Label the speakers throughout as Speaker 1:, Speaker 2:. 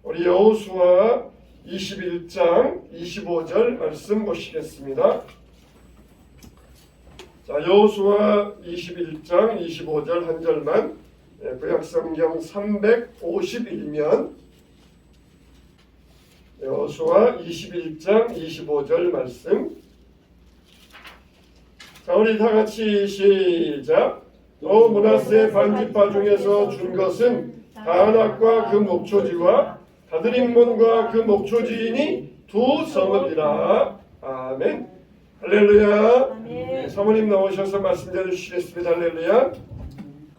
Speaker 1: 우리 여호수아 21장 25절 말씀 보시겠습니다. 자, 여호수아 21장 25절 한 절만, 구약성경 351면 여호수아 21장 25절 말씀. 자, 우리 다 같이 시작. 또 므낫세 반지파 중에서 준 것은 다낙과 그 목초지와 가드림몬과 그 목초지이니 두 성읍이라. 아멘. 할렐루야. 네, 사모님 나오셔서 말씀 전해주시겠습니다. 할렐루야.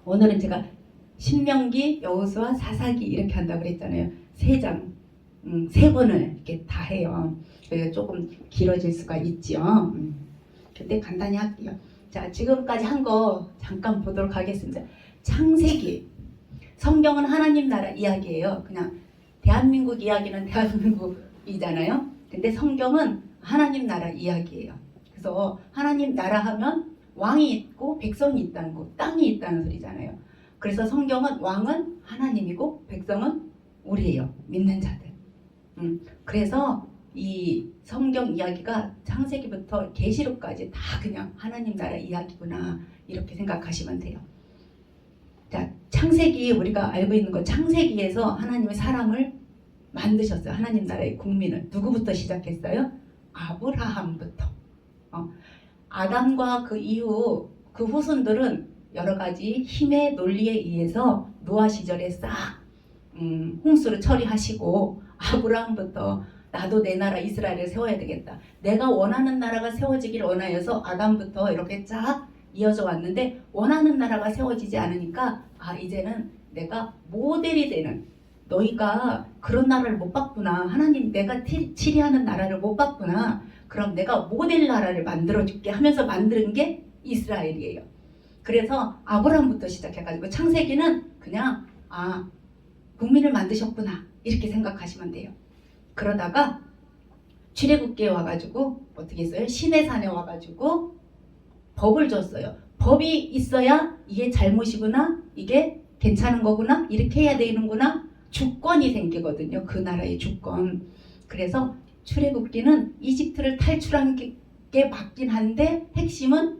Speaker 2: 오늘은 제가 신명기, 여호수아, 사사기 이렇게 한다고 그랬잖아요. 세 장, 세 권을 이렇게 다 해요. 그래서 조금 길어질 수가 있죠. 근데 간단히 할게요. 자, 지금까지 한 거 잠깐 보도록 하겠습니다. 창세기. 성경은 하나님 나라 이야기예요. 그냥 대한민국 이야기는 대한민국이잖아요. 근데 성경은 하나님 나라 이야기예요. 그래서 하나님 나라 하면 왕이 있고 백성이 있다는 거, 땅이 있다는 소리잖아요. 그래서 성경은 왕은 하나님이고 백성은 우리예요. 믿는 자들. 그래서 이 성경 이야기가 창세기부터 계시록까지 다 그냥 하나님 나라 이야기구나, 이렇게 생각하시면 돼요. 자, 창세기, 우리가 알고 있는 거, 창세기에서 하나님의 사람을 만드셨어요. 하나님 나라의 국민을. 누구부터 시작했어요? 아브라함부터. 아담과 그 이후 그 후손들은 여러 가지 힘의 논리에 의해서 노아 시절에 싹 홍수를 처리하시고, 아브라함부터 나도 내 나라 이스라엘을 세워야 되겠다, 내가 원하는 나라가 세워지기를 원하여서 아담부터 이렇게 쫙 이어져 왔는데, 원하는 나라가 세워지지 않으니까 이제는 내가 모델이 되는, 너희가 그런 나라를 못 봤구나, 하나님 내가 치리하는 나라를 못 봤구나, 그럼 내가 모델 나라를 만들어줄게 하면서 만드는 게 이스라엘이에요. 그래서 아브라함부터 시작해가지고 창세기는 그냥 국민을 만드셨구나, 이렇게 생각하시면 돼요. 그러다가 출애굽기에 와가지고 어떻게 했어요? 시내산에 와가지고 법을 줬어요. 법이 있어야 이게 잘못이구나, 이게 괜찮은 거구나, 이렇게 해야 되는구나, 주권이 생기거든요. 그 나라의 주권. 그래서 출애굽기는 이집트를 탈출한 게 맞긴 한데 핵심은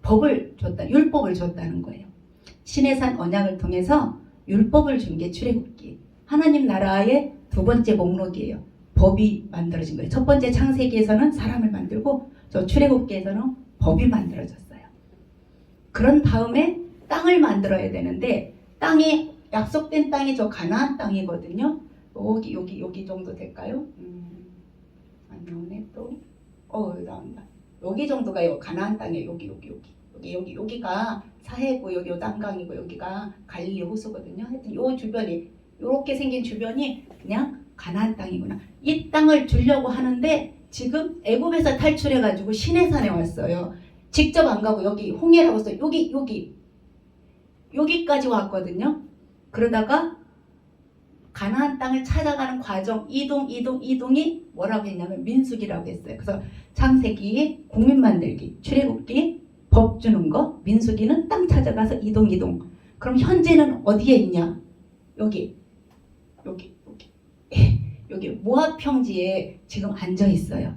Speaker 2: 법을 줬다, 율법을 줬다는 거예요. 시내산 언약을 통해서 율법을 준 게 출애굽기. 하나님 나라의 두 번째 목록이에요. 법이 만들어진 거예요. 첫 번째 창세기에서는 사람을 만들고, 저 출애굽기에서는 법이 만들어졌어요. 그런 다음에 땅을 만들어야 되는데, 땅이, 약속된 땅이 저 가나안 땅이거든요. 여기 정도 될까요? 안 나오네 또. 나온다. 여기 정도가 가나안 땅이에요. 여기가 사해고, 여기 요단강이고, 여기가 갈릴리 호수거든요. 하여튼 요 주변이, 요렇게 생긴 주변이 그냥 가나안 땅이구나. 이 땅을 주려고 하는데 지금 애굽에서 탈출해가지고 시내산에 왔어요. 직접 안 가고 여기 홍해라고 해서 여기까지 왔거든요. 그러다가 가나안 땅을 찾아가는 과정, 이동이 뭐라고 했냐면 민수기라고 했어요. 그래서 창세기 국민 만들기, 출애굽기 법 주는 거, 민수기는 땅 찾아가서 이동. 그럼 현재는 어디에 있냐? 여기 모압 평지에 지금 앉아 있어요.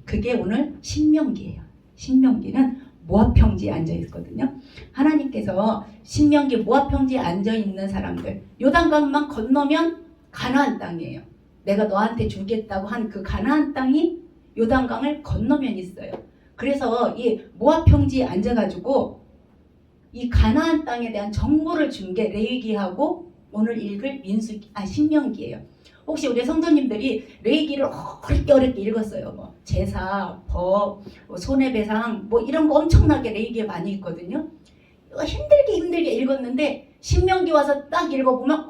Speaker 2: 그게 오늘 신명기예요. 신명기는 모압 평지에 앉아 있거든요. 하나님께서 신명기 모압 평지에 앉아 있는 사람들, 요단강만 건너면 가나안 땅이에요. 내가 너한테 주겠다고 한 그 가나안 땅이 요단강을 건너면 있어요. 그래서 이 모압 평지에 앉아가지고 이 가나안 땅에 대한 정보를 준 게 레위기하고 오늘 읽을 신명기예요. 혹시 우리 성도님들이 레위기를 어렵게 읽었어요. 뭐 제사, 법, 손해배상 이런 거 엄청나게 레위기에 많이 있거든요. 힘들게 읽었는데 신명기 와서 딱 읽어보면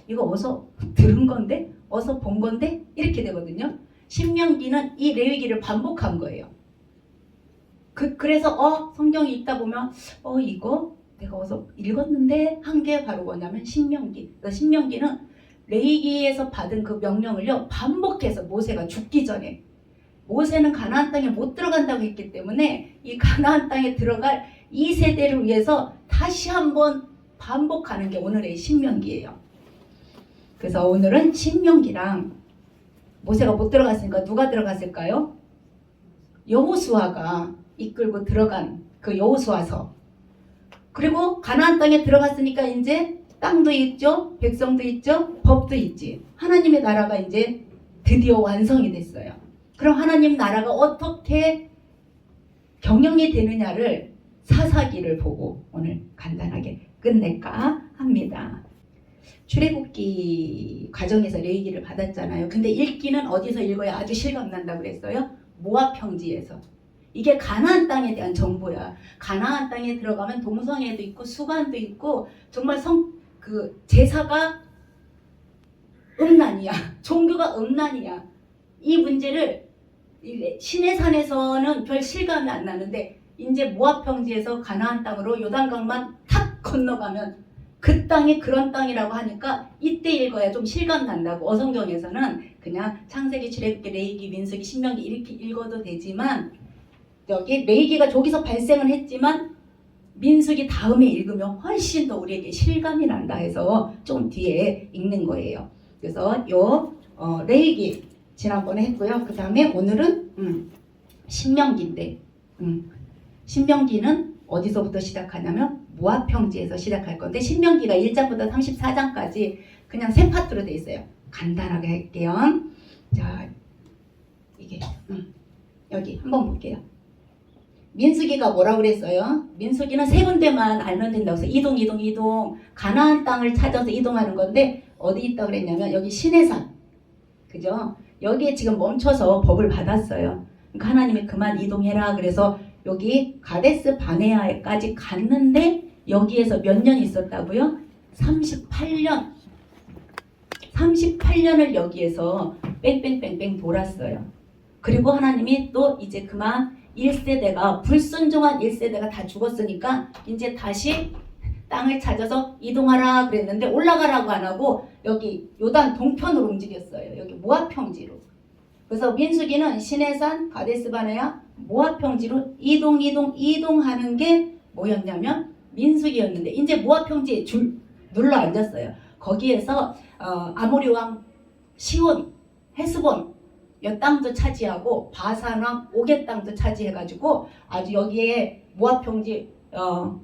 Speaker 2: 이거 어디서 들은 건데? 어디서 본 건데? 이렇게 되거든요. 신명기는 이 레위기를 반복한 거예요. 그래서 성경이 읽다 보면 이거 내가 어디서 읽었는데 한 게 바로 뭐냐면 신명기. 신명기는 레위기에서 받은 그 명령을요 반복해서, 모세가 죽기 전에, 모세는 가나안 땅에 못 들어간다고 했기 때문에 이 가나안 땅에 들어갈 이 세대를 위해서 다시 한번 반복하는 게 오늘의 신명기예요. 그래서 오늘은 신명기랑 모세가 못 들어갔으니까 누가 들어갔을까요? 여호수아가 이끌고 들어간 그 여호수아서. 그리고 가나안 땅에 들어갔으니까 이제 땅도 있죠, 백성도 있죠, 법도 있지. 하나님의 나라가 이제 드디어 완성이 됐어요. 그럼 하나님 나라가 어떻게 경영이 되느냐를 사사기를 보고 오늘 간단하게 끝낼까 합니다. 출애굽기 과정에서 레위기를 받았잖아요. 근데 읽기는 어디서 읽어야 아주 실감난다고 그랬어요? 모압 평지에서. 이게 가나안 땅에 대한 정보야. 가나안 땅에 들어가면 동성애도 있고 수관도 있고 정말 그 제사가 음란이야. 종교가 음란이야. 이 문제를 시내산에서는 별 실감이 안 나는데 이제 모압 평지에서 가나안 땅으로 요단강만 탁 건너가면 그 땅이 그런 땅이라고 하니까 이때 읽어야 좀 실감 난다고. 어성경에서는 그냥 창세기, 출애굽기, 레위기, 민수기, 신명기 이렇게 읽어도 되지만 여기 레위기가 저기서 발생을 했지만 민수기 다음에 읽으면 훨씬 더 우리에게 실감이 난다 해서 좀 뒤에 읽는 거예요. 그래서 레위기 지난번에 했고요. 그 다음에 오늘은 신명기인데 신명기는 어디서부터 시작하냐면 모압 평지에서 시작할 건데 신명기가 1장부터 34장까지 그냥 세 파트로 돼 있어요. 간단하게 할게요. 자, 이게 여기 한번 볼게요. 민수기가 뭐라고 그랬어요? 민수기는 세 군데만 알면 된다고 해서 이동 가나안 땅을 찾아서 이동하는 건데 어디 있다고 그랬냐면 여기 시내산, 그죠? 여기에 지금 멈춰서 법을 받았어요. 그러니까 하나님이 그만 이동해라 그래서 여기 가데스 바네아에까지 갔는데 여기에서 몇 년 있었다고요? 38년을 여기에서 뺑뺑뺑뺑 돌았어요. 그리고 하나님이 또 이제 그만 1세대가 불순종한 1세대가 다 죽었으니까 이제 다시 땅을 찾아서 이동하라 그랬는데 올라가라고 안 하고 여기 요단 동편으로 움직였어요. 여기 모압 평지로. 그래서 민수기는 시내산, 가데스 바네아, 모압 평지로 이동하는 게 뭐였냐면 민수기였는데 이제 모압 평지에 눌러 앉았어요. 거기에서 아모리 왕 시온, 헤스본 이 땅도 차지하고 바산 왕 옥의 땅도 차지해가지고 아주 여기에 모압 평지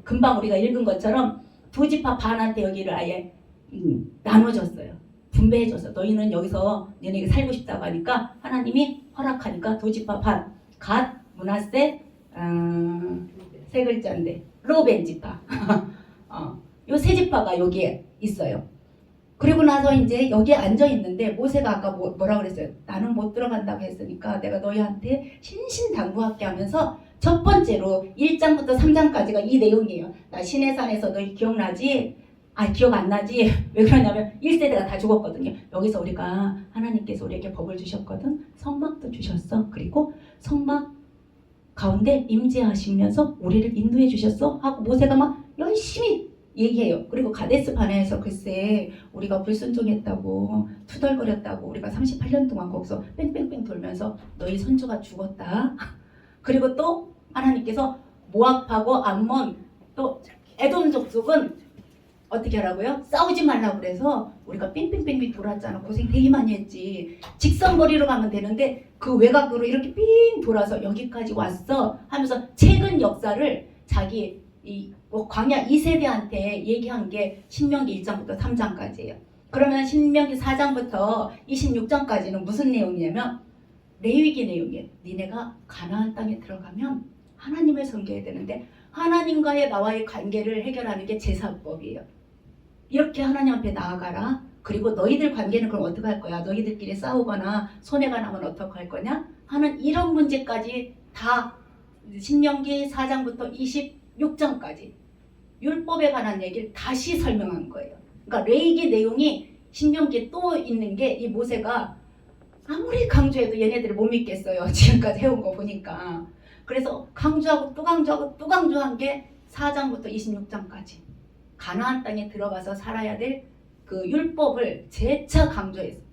Speaker 2: 금방 우리가 읽은 것처럼 두 지파 반한테 여기를 아예 나눠줬어요. 분배해줘서 너희는 여기서 너네가 살고 싶다고 하니까 하나님이 허락하니까 두 지파 반, 갓, 므낫세, 세 글자인데 로벤 지파 요 세 지파가 여기에 있어요. 그리고 나서 이제 여기에 앉아 있는데 모세가 아까 뭐라고 그랬어요? 나는 못 들어간다고 했으니까 내가 너희한테 신신당부할게 하면서 첫 번째로 1장부터 3장까지가 이 내용이에요. 나 시내산에서 너희 기억나지? 기억 안 나지? 왜 그러냐면 1세대가 다 죽었거든요. 여기서 우리가 하나님께서 우리에게 법을 주셨거든. 성막도 주셨어. 그리고 성막 가운데 임재하시면서 우리를 인도해 주셨어. 하고 모세가 막 열심히 얘기해요. 그리고 가데스 바네아에서 글쎄 우리가 불순종했다고 투덜거렸다고 우리가 38년 동안 거기서 뺑뺑뺑 돌면서 너희 선조가 죽었다. 그리고 또 하나님께서 모압하고 암몬 또 에돔 족속은 어떻게 하라고요? 싸우지 말라고 그래서 우리가 뺑뺑뺑뺑 돌았잖아. 고생 되게 많이 했지. 직선거리로 가면 되는데 그 외곽으로 이렇게 삥 돌아서 여기까지 왔어 하면서 최근 역사를 자기 광야 2세대한테 얘기한 게 신명기 1장부터 3장까지예요. 그러면 신명기 4장부터 26장까지는 무슨 내용이냐면 레위기 내용이에요. 니네가 가나안 땅에 들어가면 하나님을 섬겨야 되는데 하나님과의 나와의 관계를 해결하는 게 제사법이에요. 이렇게 하나님 앞에 나아가라. 그리고 너희들 관계는 그럼 어떻게 할 거야? 너희들끼리 싸우거나 손해가 나면 어떻게 할 거냐? 하는 이런 문제까지 다 신명기 4장부터 26장까지 율법에 관한 얘기를 다시 설명한 거예요. 그러니까 레위기 내용이 신명기에 또 있는 게 이 모세가 아무리 강조해도 얘네들을 못 믿겠어요. 지금까지 해온 거 보니까. 그래서 강조하고 또 강조하고 또 강조한 게 4장부터 26장까지 가나안 땅에 들어가서 살아야 될 그 율법을 재차 강조했어요.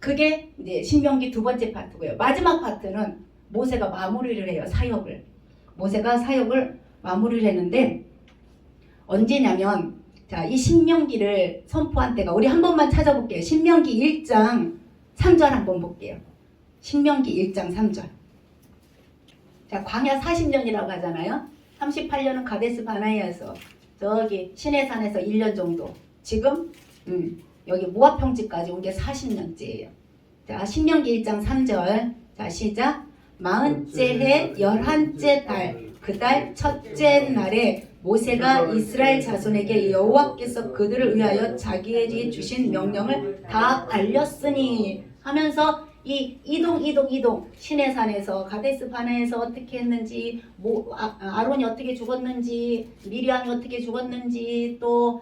Speaker 2: 그게 이제 신명기 두 번째 파트고요. 마지막 파트는 모세가 마무리를 해요. 사역을. 모세가 사역을 마무리를 했는데 언제냐면 자, 이 신명기를 선포한 때가 우리 한 번만 찾아볼게요. 신명기 1장 3절 한번 볼게요. 신명기 1장 3절. 자, 광야 40년이라고 하잖아요. 38년은 가데스 바네아에서 저기 시내산에서 1년 정도. 지금 여기 모압 평지까지 온 게 40년째예요. 자, 신명기 1장 3절. 자, 시작. 40째 해 11째 달 그 달 첫째 날에 모세가 이스라엘 자손에게 여호와께서 그들을 위하여 자기에게 주신 명령을 다 알렸으니 하면서 이 이동 시내산에서 가데스 바네아에서 어떻게 했는지 아론이 어떻게 죽었는지 미리암이 어떻게 죽었는지 또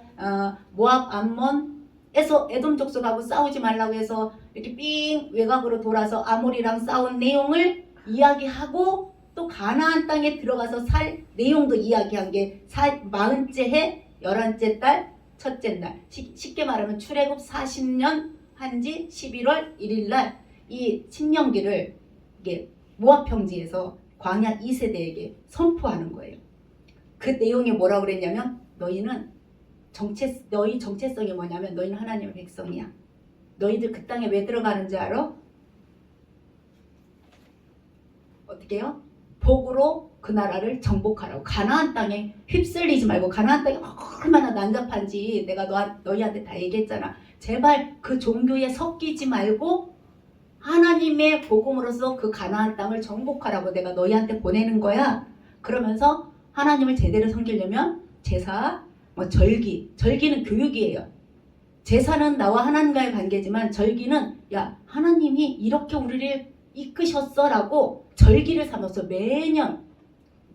Speaker 2: 모압 암몬에서 에돔 족속하고 싸우지 말라고 해서 이렇게 삥 외곽으로 돌아서 아몰이랑 싸운 내용을 이야기하고 또 가나안 땅에 들어가서 살 내용도 이야기한 게 40째 해 11째 달 첫째 날. 쉽게 말하면 출애굽 40년 한지 11월 1일 날 이 신명기를 이게 모압 평지에서 광야 2세대에게 선포하는 거예요. 그 내용이 뭐라고 그랬냐면 너희 정체성이 뭐냐면 너희는 하나님의 백성이야. 너희들 그 땅에 왜 들어가는지 알아? 어떻게 해요? 복으로 그 나라를 정복하라고. 가나안 땅에 휩쓸리지 말고. 가나안 땅이 얼마나 난잡한지 내가 너희한테 다 얘기했잖아. 제발 그 종교에 섞이지 말고 하나님의 복음으로서 그 가나안 땅을 정복하라고 내가 너희한테 보내는 거야. 그러면서 하나님을 제대로 섬기려면 제사, 절기는 교육이에요. 제사는 나와 하나님과의 관계지만 절기는 야 하나님이 이렇게 우리를 이끄셨어 라고 절기를 삼아서 매년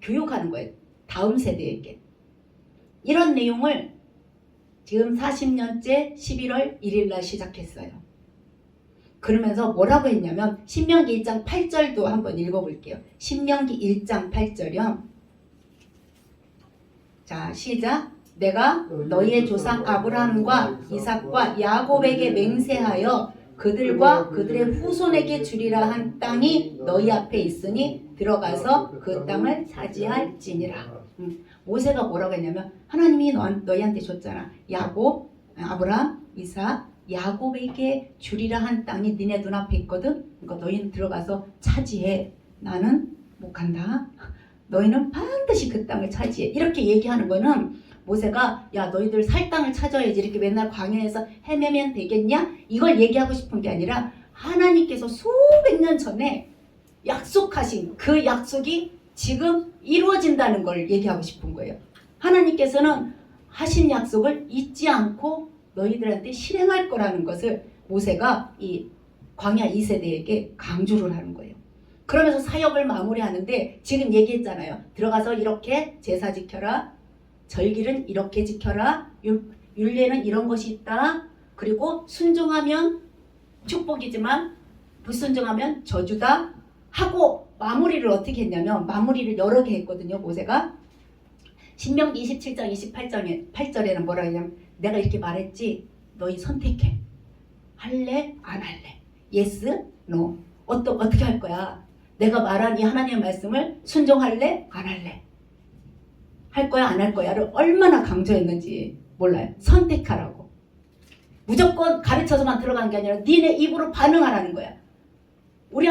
Speaker 2: 교육하는 거예요. 다음 세대에게. 이런 내용을 지금 40년째 11월 1일 날 시작했어요. 그러면서 뭐라고 했냐면 신명기 1장 8절도 한번 읽어볼게요. 신명기 1장 8절이요. 자, 시작. 내가 너희의 조상 아브라함과 이삭과 야곱에게 맹세하여 그들과 그들의 후손에게 주리라 한 땅이 너희 앞에 있으니 들어가서 그 땅을 차지할지니라. 모세가 뭐라고 했냐면 하나님이 너희한테 줬잖아. 야곱, 아브라함, 이삭, 야곱에게 주리라 한 땅이 니네 눈앞에 있거든. 그러니까 너희는 들어가서 차지해. 나는 못 간다. 너희는 반드시 그 땅을 차지해. 이렇게 얘기하는 거는 모세가 야 너희들 살 땅을 찾아야지 이렇게 맨날 광야에서 헤매면 되겠냐? 이걸 얘기하고 싶은 게 아니라 하나님께서 수백 년 전에 약속하신 그 약속이 지금 이루어진다는 걸 얘기하고 싶은 거예요. 하나님께서는 하신 약속을 잊지 않고 너희들한테 실행할 거라는 것을 모세가 이 광야 2세대에게 강조를 하는 거예요. 그러면서 사역을 마무리하는데 지금 얘기했잖아요. 들어가서 이렇게 제사 지켜라. 절기는 이렇게 지켜라. 율례는 이런 것이 있다. 그리고 순종하면 축복이지만 불순종하면 저주다. 하고 마무리를 어떻게 했냐면 마무리를 여러 개 했거든요. 모세가. 신명기 27장 28절에는 뭐라고 했냐면 내가 이렇게 말했지. 너희 선택해. 할래? 안 할래? Yes? No? 어떻게 할 거야? 내가 말한 이 하나님의 말씀을 순종할래? 안 할래? 할 거야? 안 할 거야?를 얼마나 강조했는지 몰라요. 선택하라고. 무조건 가르쳐서만 들어간 게 아니라 니네 입으로 반응하라는 거야.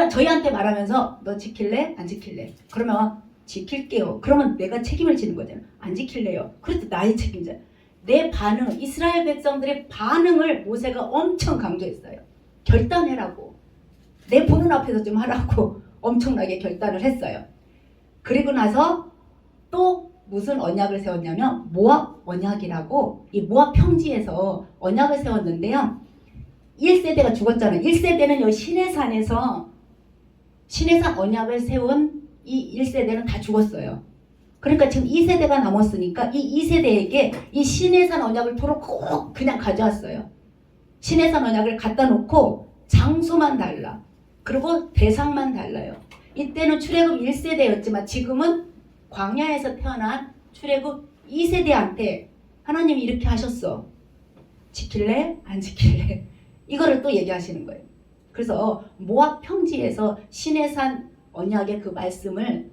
Speaker 2: 저희한테 말하면서 너 지킬래? 안 지킬래? 그러면 지킬게요. 그러면 내가 책임을 지는 거잖아. 안 지킬래요. 그래도 나의 책임이잖아. 내 반응, 이스라엘 백성들의 반응을 모세가 엄청 강조했어요. 결단해라고. 내 보는 앞에서 좀 하라고 엄청나게 결단을 했어요. 그리고 나서 또 무슨 언약을 세웠냐면 모압 언약이라고 이 모압 평지에서 언약을 세웠는데요. 1세대가 죽었잖아요. 1세대는 여기 시내산 언약을 세운 이 1세대는 다 죽었어요. 그러니까 지금 2세대가 남았으니까 이 2세대에게 이 시내산 언약을 도로 꼭 그냥 가져왔어요. 시내산 언약을 갖다 놓고 장소만 달라. 그리고 대상만 달라요. 이때는 출애굽 1세대였지만 지금은 광야에서 태어난 출애굽 2세대한테 하나님이 이렇게 하셨어. 지킬래? 안 지킬래? 이거를 또 얘기하시는 거예요. 그래서 모압 평지에서 시내산 언약의 그 말씀을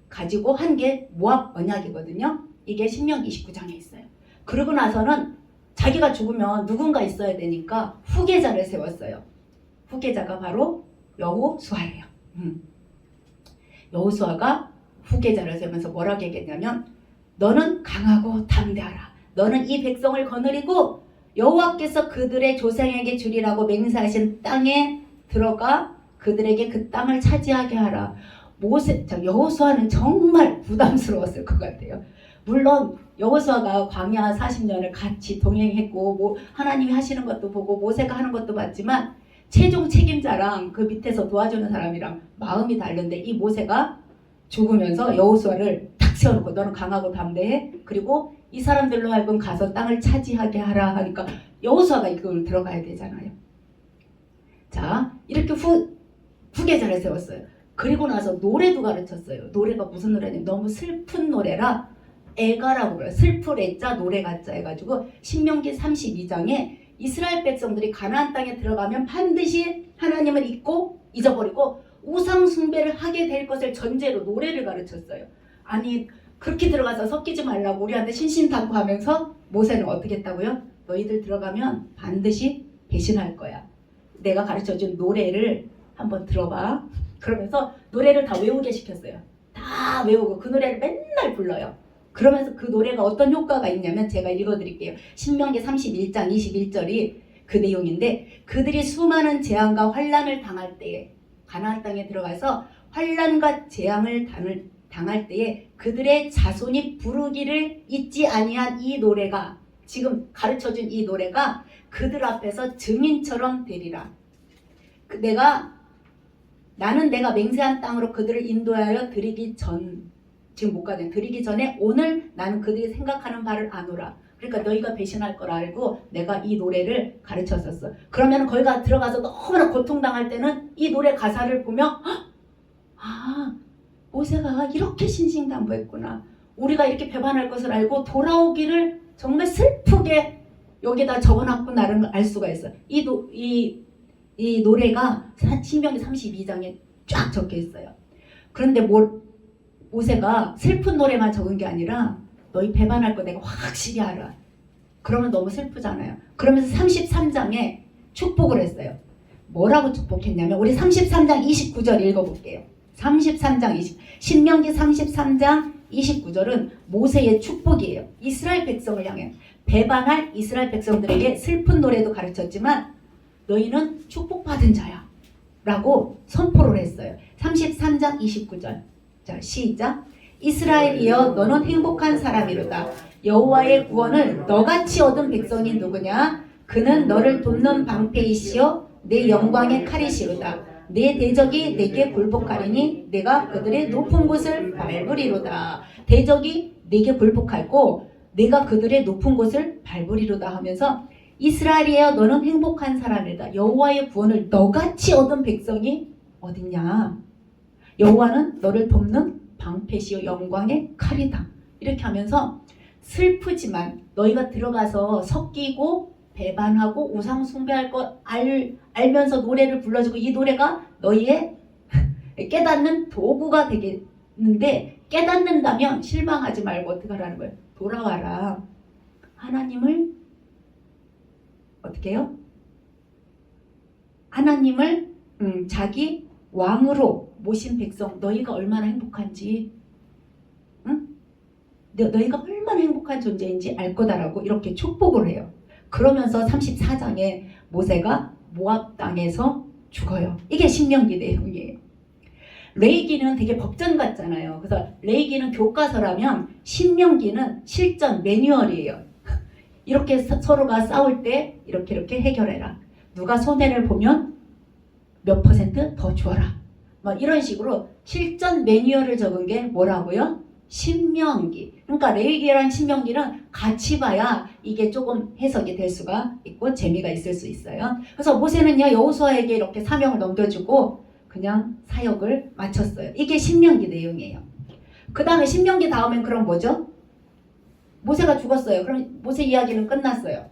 Speaker 2: 가지고 한 게 모압 언약이거든요. 이게 신명기 29장에 있어요. 그러고 나서는 자기가 죽으면 누군가 있어야 되니까 후계자를 세웠어요. 후계자가 바로 여호수아예요. 여호수아가 후계자를 세우면서 뭐라고 얘기했냐면 너는 강하고 담대하라. 너는 이 백성을 거느리고 여호와께서 그들의 조상에게 주리라고 맹세하신 땅에 들어가 그들에게 그 땅을 차지하게 하라. 여호수아는 정말 부담스러웠을 것 같아요. 물론 여호수아가 광야 40년을 같이 동행했고 하나님이 하시는 것도 보고 모세가 하는 것도 봤지만 최종 책임자랑 그 밑에서 도와주는 사람이랑 마음이 다른데 이 모세가 죽으면서 여호수아를 탁 세워놓고 너는 강하고 담대해. 그리고 이 사람들로 하여금 가서 땅을 차지하게 하라 하니까 여호수아가 이걸 들어가야 되잖아요. 자, 이렇게 후계자를 세웠어요. 그리고 나서 노래도 가르쳤어요. 노래가 무슨 노래냐면 너무 슬픈 노래라 애가라고 그래요. 슬플 애자 노래가자 해가지고 신명기 32장에 이스라엘 백성들이 가나안 땅에 들어가면 반드시 하나님을 잊고 잊어버리고 우상 숭배를 하게 될 것을 전제로 노래를 가르쳤어요. 아니 그렇게 들어가서 섞이지 말라고 우리한테 신신당부하면서 모세는 어떻게 했다고요? 너희들 들어가면 반드시 배신할 거야. 내가 가르쳐준 노래를 한번 들어봐. 그러면서 노래를 다 외우게 시켰어요. 다 외우고 그 노래를 맨날 불러요. 그러면서 그 노래가 어떤 효과가 있냐면 제가 읽어드릴게요. 신명기 31장 21절이 그 내용인데 그들이 수많은 재앙과 환난을 당할 때에 가나안 땅에 들어가서 환난과 재앙을 당할 때에 그들의 자손이 부르기를 잊지 아니한 이 노래가 지금 가르쳐준 이 노래가 그들 앞에서 증인처럼 되리라. 나는 내가 맹세한 땅으로 그들을 인도하여 드리기 전에 오늘 나는 그들이 생각하는 바를 아노라. 그러니까 너희가 배신할 걸 알고 내가 이 노래를 가르쳤었어. 그러면 거기가 들어가서 너무나 고통당할 때는 이 노래 가사를 보면 모세가 이렇게 신신당부했구나. 우리가 이렇게 배반할 것을 알고 돌아오기를 정말 슬프게 여기다 적어놨구나라는 걸 알 수가 있어. 이 노래가 신명기 32장에 쫙 적혀 있어요. 그런데 모세가 슬픈 노래만 적은 게 아니라 너희 배반할 거 내가 확실히 알아. 그러면 너무 슬프잖아요. 그러면서 33장에 축복을 했어요. 뭐라고 축복했냐면 우리 33장 29절 읽어볼게요. 33장 신명기 33장 29절은 모세의 축복이에요. 이스라엘 백성을 향해 배반할 이스라엘 백성들에게 슬픈 노래도 가르쳤지만 너희는 축복받은 자야 라고 선포를 했어요. 33장 29절 자 시작. 이스라엘이여 너는 행복한 사람이로다. 여호와의 구원을 너같이 얻은 백성이 누구냐? 그는 너를 돕는 방패이시여 내 영광의 칼이시로다. 내 대적이 내게 굴복하리니 내가 그들의 높은 곳을 밟으리로다. 대적이 내게 굴복하고 내가 그들의 높은 곳을 밟으리로다 하면서 이스라엘이여 너는 행복한 사람이다. 여호와의 구원을 너같이 얻은 백성이 어딨냐? 여호와는 너를 돕는 방패시요 영광의 칼이다. 이렇게 하면서 슬프지만 너희가 들어가서 섞이고 배반하고 우상 숭배할 거 알면서 노래를 불러주고 이 노래가 너희의 깨닫는 도구가 되겠는데 깨닫는다면 실망하지 말고 어떻게 하라는 거예요? 돌아와라. 하나님을 어떻게 해요? 하나님을 자기 왕으로 모신 백성 너희가 얼마나 행복한지 응? 너희가 얼마나 행복한 존재인지 알 거다라고 이렇게 축복을 해요. 그러면서 34장에 모세가 모압 땅에서 죽어요. 이게 신명기 내용이에요. 레위기는 되게 법전 같잖아요. 그래서 레위기는 교과서라면 신명기는 실전 매뉴얼이에요. 이렇게 서로가 싸울 때 이렇게 해결해라. 누가 손해를 보면 몇 % 더 줘라. 막 이런 식으로 실전 매뉴얼을 적은 게 뭐라고요? 신명기. 그러니까 레위기랑 신명기는 같이 봐야 이게 조금 해석이 될 수가 있고 재미가 있을 수 있어요. 그래서 모세는요 여호수아에게 이렇게 사명을 넘겨주고 그냥 사역을 마쳤어요. 이게 신명기 내용이에요. 그 다음에 신명기 다음엔 그럼 뭐죠? 모세가 죽었어요. 그럼 모세 이야기는 끝났어요.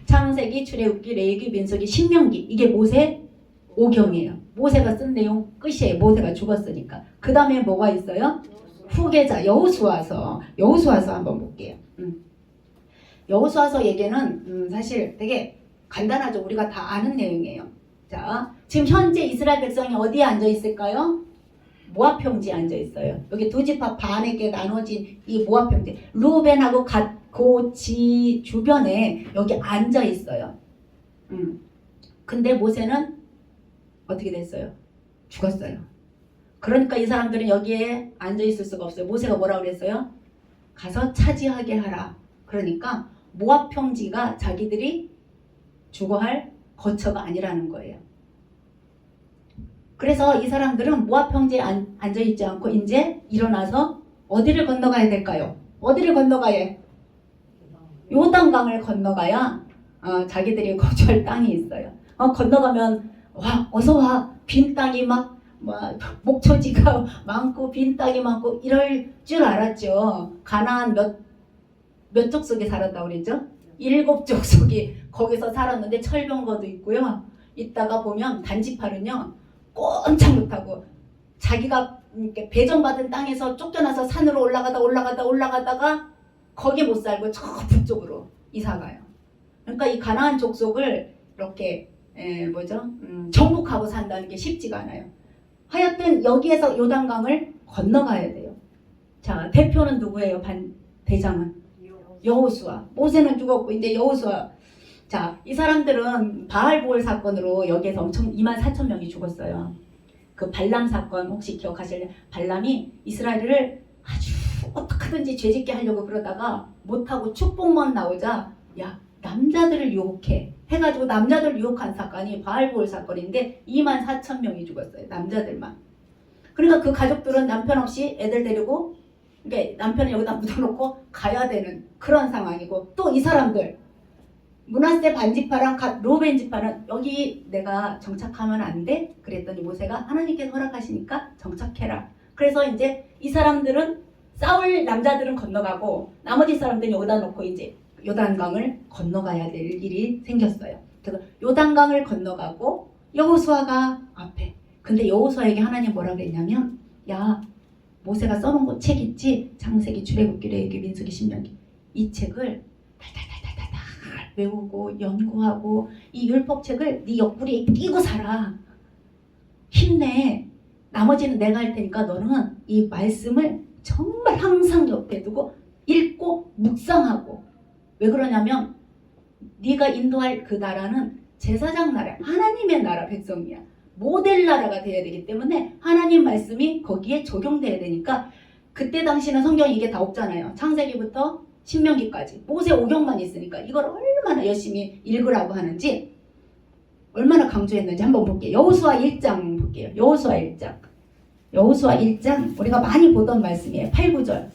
Speaker 2: 창세기, 출애굽기, 레위기, 민수기, 신명기 이게 모세 5경이에요. 모세가 쓴 내용 끝이에요. 모세가 죽었으니까. 그 다음에 뭐가 있어요? 후계자 여호수아서 한번 볼게요. 여호수아서 얘기는 사실 되게 간단하죠. 우리가 다 아는 내용이에요. 자, 지금 현재 이스라엘 백성이 어디에 앉아 있을까요? 모압 평지에 앉아 있어요. 여기 두 지파 반에게 나눠진 이 모압 평지. 루벤하고 갓 고지 주변에 여기 앉아 있어요. 근데 모세는 어떻게 됐어요? 죽었어요. 그러니까 이 사람들은 여기에 앉아 있을 수가 없어요. 모세가 뭐라고 그랬어요? 가서 차지하게 하라. 그러니까 모압 평지가 자기들이 주거할 거처가 아니라는 거예요. 그래서 이 사람들은 모압 평지에 앉아 있지 않고 이제 일어나서 어디를 건너가야 될까요? 어디를 건너가야 해? 요단강을 건너가야 자기들이 거주할 땅이 있어요. 건너가면 와 어서 와 빈 땅이 막 목초지가 많고 빈 땅이 많고 이럴 줄 알았죠. 가나안 몇 족속에 살았다고 그랬죠? 7족속이 거기서 살았는데 철병거도 있고요. 이따가 보면 단지파는요 꼼짝 못하고 자기가 이렇게 배정받은 땅에서 쫓겨나서 산으로 올라가다가 거기 못 살고 저 북쪽으로 이사가요. 그러니까 이 가나안 족속을 이렇게 정복하고 산다는 게 쉽지가 않아요. 하여튼 여기에서 요단강을 건너가야 돼요. 자, 대표는 누구예요? 대장은 여호수아. 모세는 죽었고 이제 여호수아. 자, 이 사람들은 바알보을 사건으로 여기에서 엄청 24,000명이 죽었어요. 그 발람 사건 혹시 기억하실래요? 발람이 이스라엘을 아주 어떻게든지 죄짓게 하려고 그러다가 못하고 축복만 나오자 야 남자들을 유혹해 해가지고 남자들 유혹한 사건이 바알보을 사건인데 24,000명이 죽었어요. 남자들만. 그러니까 그 가족들은 남편 없이 애들 데리고 그러니까 남편을 여기다 묻어놓고 가야 되는 그런 상황이고 또 이 사람들 므낫세 반지파랑 루벤 지파는 여기 내가 정착하면 안 돼? 그랬더니 모세가 하나님께서 허락하시니까 정착해라. 그래서 이제 이 사람들은 싸울 남자들은 건너가고 나머지 사람들은 여기다 놓고 이제 요단강을 건너가야 될 일이 생겼어요. 그래서 요단강을 건너가고 여호수아가 앞에. 근데 여호수아에게 하나님 뭐라고 했냐면 야 모세가 써놓은 거 책 있지? 창세기, 출애굽기, 레위기, 민수기, 신명기 이 책을 달달달달달 외우고 연구하고 이 율법책을 네 옆구리에 끼고 살아. 힘내. 나머지는 내가 할 테니까 너는 이 말씀을 정말 항상 옆에 두고 읽고 묵상하고. 왜 그러냐면 네가 인도할 그 나라는 제사장 나라, 하나님의 나라 백성이야. 모델 나라가 돼야 되기 때문에 하나님 말씀이 거기에 적용돼야 되니까 그때 당시는 성경이 이게 다 없잖아요. 창세기부터 신명기까지 모세 오경만 있으니까 이걸 얼마나 열심히 읽으라고 하는지 얼마나 강조했는지 한번 볼게요. 여호수아 1장 볼게요. 여호수아 1장 우리가 많이 보던 말씀이에요. 8, 9절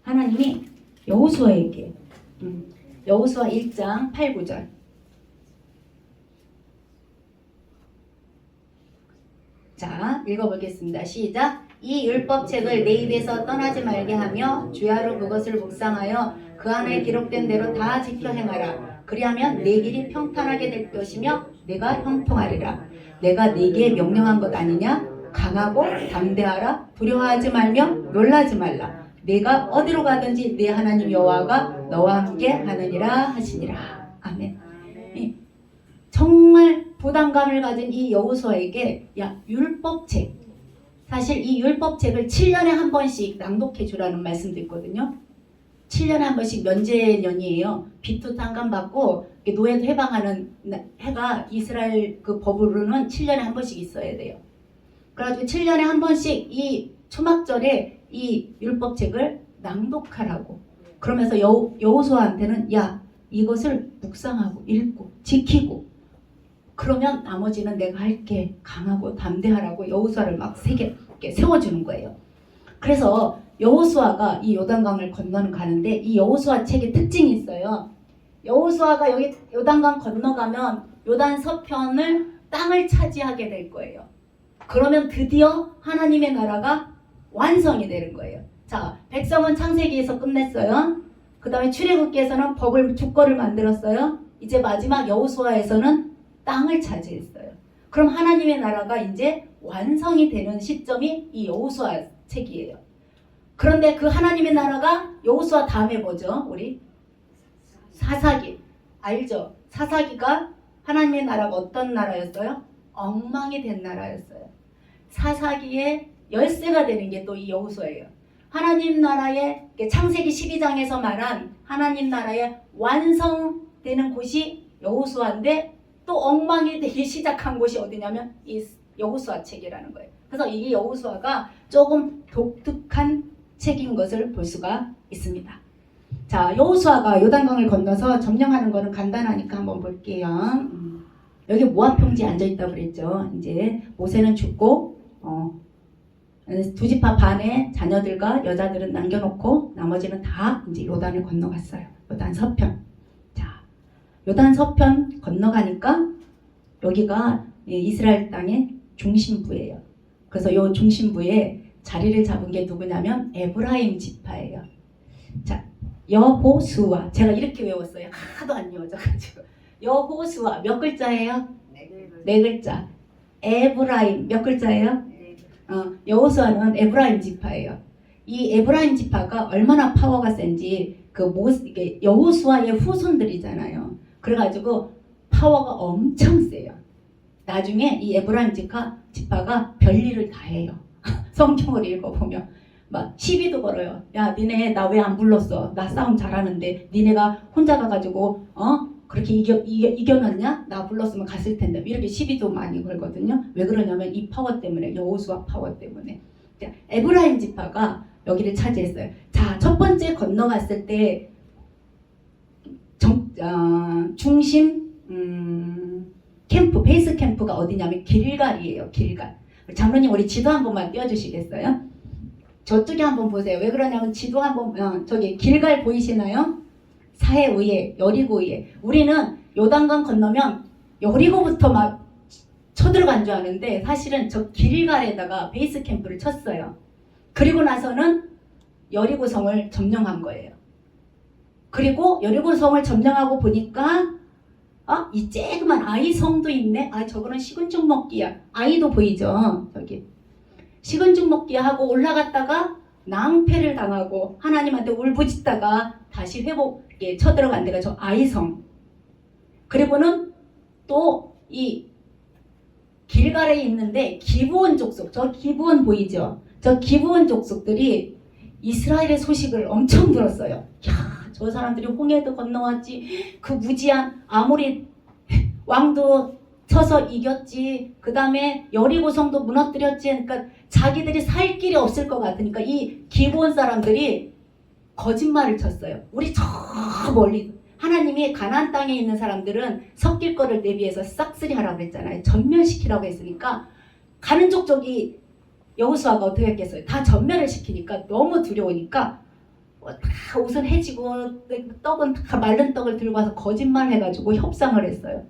Speaker 2: 하나님이 여호수아에게 여호수아 1장 8, 9절 자 읽어보겠습니다. 시작. 이 율법책을 내 입에서 떠나지 말게 하며 주야로 그것을 묵상하여 그 안에 기록된 대로 다 지켜 행하라. 그리하면 내 길이 평탄하게 될 것이며 내가 형통하리라. 내가 네게 명령한 것 아니냐? 강하고 담대하라. 두려워하지 말며 놀라지 말라. 내가 어디로 가든지 네 하나님 여호와가 너와 함께 하느니라 하시니라. 아멘. 정말 부담감을 가진 이 여호수아에게 야 율법책 사실 이 율법책을 7년에 한 번씩 낭독해 주라는 말씀도 있거든요. 7년에 한 번씩 면제년이에요. 빚도 탕감받고 노예도 해방하는 해가 이스라엘 그 법으로는 7년에 한 번씩 있어야 돼요. 그래가지고 7년에 한 번씩 이 초막절에 이 율법책을 낭독하라고. 그러면서 여호수아한테는 야 이것을 묵상하고 읽고 지키고 그러면 나머지는 내가 할게. 강하고 담대하라고 여호수아를 막 세워주는 거예요. 그래서 여호수아가 이 요단강을 건너는 가는데 이 여호수아 책의 특징이 있어요. 여호수아가 여기 요단강 건너가면 요단 서편을 땅을 차지하게 될 거예요. 그러면 드디어 하나님의 나라가 완성이 되는 거예요. 자, 백성은 창세기에서 끝냈어요. 그 다음에 출애굽기에서는 주권을 만들었어요. 이제 마지막 여호수아에서는 땅을 차지했어요. 그럼 하나님의 나라가 이제 완성이 되는 시점이 이 여호수아 책이에요. 그런데 그 하나님의 나라가 여호수아 다음에 뭐죠? 우리 사사기 알죠? 사사기가 하나님의 나라가 어떤 나라였어요? 엉망이 된 나라였어요. 사사기의 열쇠가 되는 게 또 이 여호수아예요. 하나님 나라의 창세기 12장에서 말한 하나님 나라의 완성되는 곳이 여호수아인데 또 엉망이 되기 시작한 곳이 어디냐면 이 여호수아 책이라는 거예요. 그래서 이 여호수아가 조금 독특한 책인 것을 볼 수가 있습니다. 자, 여호수아가 요단강을 건너서 점령하는 거는 간단하니까 한번 볼게요. 여기 모압 평지에 앉아 있다고 그랬죠. 이제 모세는 죽고 두 지파 반의 자녀들과 여자들은 남겨놓고 나머지는 다 이제 요단을 건너갔어요. 요단 서편. 자, 요단 서편 건너가니까 여기가 이스라엘 땅의 중심부예요. 그래서 이 중심부에 자리를 잡은 게 누구냐면 에브라임 지파예요. 자, 여호수아. 제가 이렇게 외웠어요. 하도 안 외워져가지고. 여호수아 몇 글자예요? 네 글자. 에브라임 몇 글자예요? 여호수아는 에브라임 지파예요. 이 에브라임 지파가 얼마나 파워가 센지 이게 여호수아의 후손들이잖아요. 그래가지고 파워가 엄청 세요. 나중에 이 에브라임 지파가 별일을 다 해요. 성경을 읽어보면 막 시비도 걸어요. 야, 니네 나 왜 안 불렀어? 나 싸움 잘하는데 니네가 혼자 가가지고 그렇게 이겨놨냐? 나 불렀으면 갔을 텐데. 이렇게 시비도 많이 걸거든요. 왜 그러냐면 이 파워 때문에, 여호수아 파워 때문에. 에브라임 지파가 여기를 차지했어요. 자, 첫 번째 건너갔을 때 중심 캠프, 베이스 캠프가 어디냐면 길갈이에요. 길갈. 장로님 우리 지도 한 번만 띄워주시겠어요? 저쪽에 한번 보세요. 왜 그러냐면 지도 한번 저기 길갈 보이시나요? 사해의에, 여리고의에. 우리는 요단강 건너면 여리고부터 막 쳐들어간 줄 아는데 사실은 저 길갈에다가 베이스 캠프를 쳤어요. 그리고 나서는 여리고성을 점령한 거예요. 그리고 여리고성을 점령하고 보니까 이 쬐그만 아이성도 있네. 저거는 식은죽 먹기야. 아이도 보이죠? 저기 식은죽 먹기야 하고 올라갔다가 낭패를 당하고 하나님한테 울부짖다가 다시 쳐들어간 데가 저 아이성. 그리고는 또 이 길갈에 있는데 기브온 족속, 저 기브온 보이죠? 저 기브온 족속들이 이스라엘의 소식을 엄청 들었어요. 야, 저 사람들이 홍해도 건너왔지. 그 무지한 아모리 왕도 쳐서 이겼지. 그 다음에 여리고성도 무너뜨렸지. 그러니까 자기들이 살 길이 없을 것 같으니까 이 기브온 사람들이 거짓말을 쳤어요. 우리 저 멀리 하나님이 가나안 땅에 있는 사람들은 섞일 거를 대비해서 싹쓸이 하라고 했잖아요. 전멸시키라고 했으니까 가는 족족이 여호수아가 어떻게 했겠어요? 다 전멸을 시키니까 너무 두려우니까 다 옷은 해지고 떡은 다 마른 떡을 들고 와서 거짓말 해가지고 협상을 했어요.